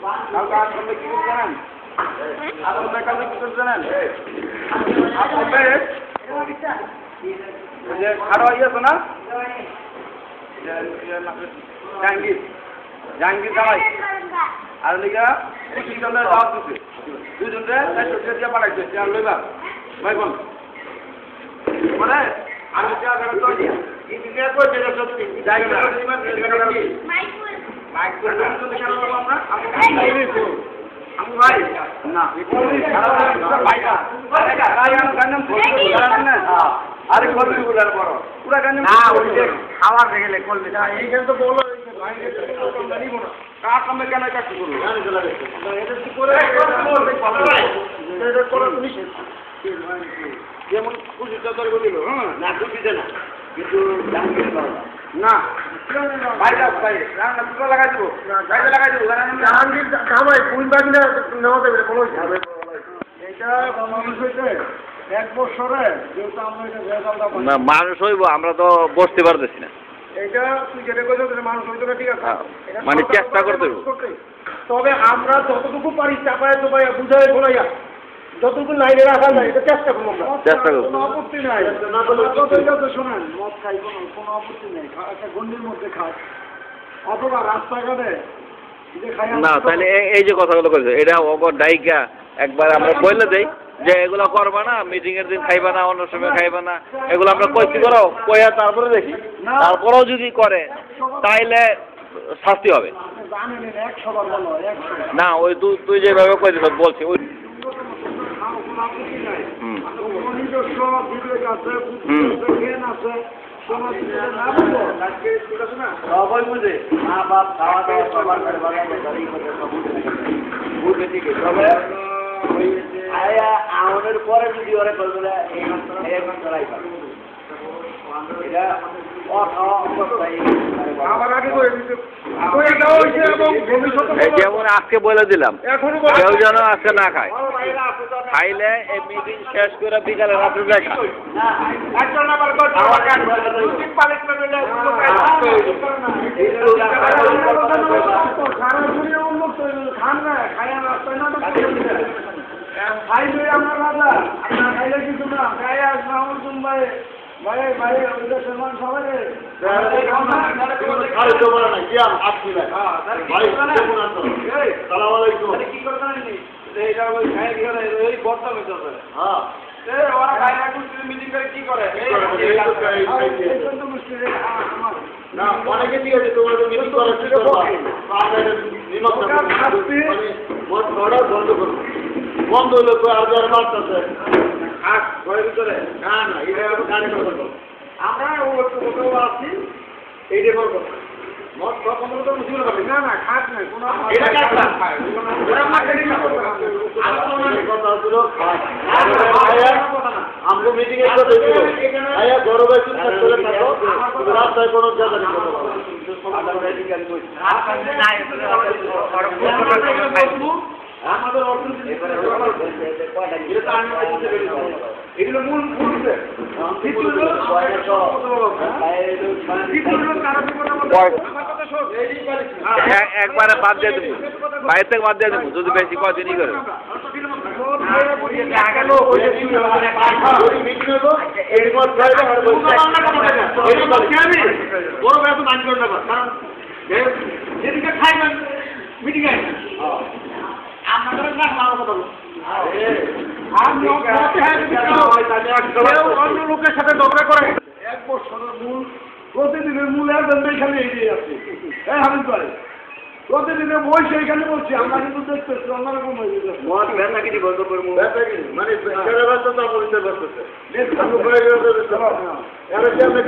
কালকে আসলে কি করে জানেন? আসলে কালকে কি করে জানেন? আসলে যে খাড়া ইয়েছে না জাহাঙ্গীর জাহাঙ্গীর জামাই আর লিগা 25 জনের দাওয়াত দিছে 2 জনরে 400 টাকা দিয়ে পাঠাইছে চেয়ার লইবা ভাই বোন মানে আমি চেয়ার করে তো এই দিকে কই যেটা সত্যি জায়গা না মাইক করে তো দেখানো আমরা আমি ভাই না ভাইটা রায়ান গান্নাম না আরে কলবি বলার বড় পুরা গান্নাম না ওই যে খাবার দেখলে কলবি না এইখানে তো বলো কার সামনে কেন কাজ করব জানি চলে গেছে এটা কি করে এটা করে তুমি যেমন খুশি চদর বলিল হ্যাঁ না খুশিতে না কিন্তু জানতে না ভাইটা ভাই রান্না পুরো লাগাই দিব ভাইটা লাগাই দিব জাহাঙ্গীর খামাই কোন বাকি না নেওয়া যাবে কোনো যাবে এটা মানুষ হইছে এক বছরে যেহেতু আমরা এটা ভেজালটা না মানুষ হইব আমরা তো বসতে পারতেছি না এটা তুই যেটা কইছো যে মানুষ হইতো না ঠিক আছে মানে চেষ্টা করতে হবে তবে আমরা যতটুকু পারি চাপায় চোপায় বুঝাই বলাইয়া যতটুকু লাইনে রাখা যায় এটা চেষ্টা করবো আমরা চেষ্টা করবো কোনো আপত্তি নাই শোনেন মদ খাই কোনো আপত্তি নেই একটা গন্ডির মধ্যে খায় অথবা রাস্তাঘাটে না তাহলে এই যে কথাগুলো কইছো এটা অগর ডাইকা একবার আমরা বলে দেই যে এগুলো করবা না মিটিং এর দিন খাইবা না অন্য সময় খাইবা না এগুলো আমরা কইতে করো কইয়া তারপরে দেখি তারপরেও যদি করে তাইলে শাস্তি হবে না ওই তুই যেভাবে কইছিস বলছি ওই সবাই বুঝে মা বাপ খাওয়া দাওয়া সবার আমাদের পরে যদি ওরা করবে যেমন আজকে বলে দিলাম কেউ যেন আজকে না খায় খাইলে এই মিটিং শেষ করে বিকালে রাত্রে দেখা খান না খাইয়া রাস্তায় না খাইলে আপনার রাজা আপনার খাইলে কিছু না খাইয়া আসলাম ভাই ভাই ভাই ওইটা সম্মান সবাই কি করতে এইটা ওই খাই ওই বর্তমান চলবে হ্যাঁ ওরা খাই মিটিং করে কি করে না অনেকে ঠিক আছে তোমার মিটিং করার বন্ধ হলো আর যার মারতেছে ঘরের ভিতরে না না এটা গাড়ি করবো আমরা আছি এইটা করবো না না খাট নাই কোনো আমরা মিটিং এ গরমে রাস্তায় কোনো জায়গা নেই আমাদের এগুলো মূল একবারে বাদ দিয়ে দেবো বাইরে থেকে বাদ দিয়ে দেবো যদি বেশি কদিনই করে যেদিকে খাইবেন মিটিং আপনাদের না খাওয়ার কথা অন্য লোকের সাথে ঝগড়া করে 1 বছরের মূল প্রতিদিনের মূল একজন এখানে এগিয়ে আছে হ্যাঁ হামিদ ভাই প্রতিদিনের বই সেইখানে বলছি আমরা কিন্তু দেখতেছি অন্যরকম হয়ে যাচ্ছে মানে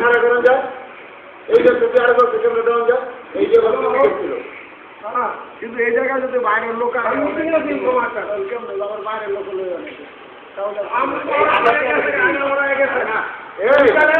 খারাপ করেন যায় এই যে আর দেওয়া যায় এই যে কিন্তু এই জায়গায় যদি বাইরের লোক বাইরের লোক তাহলে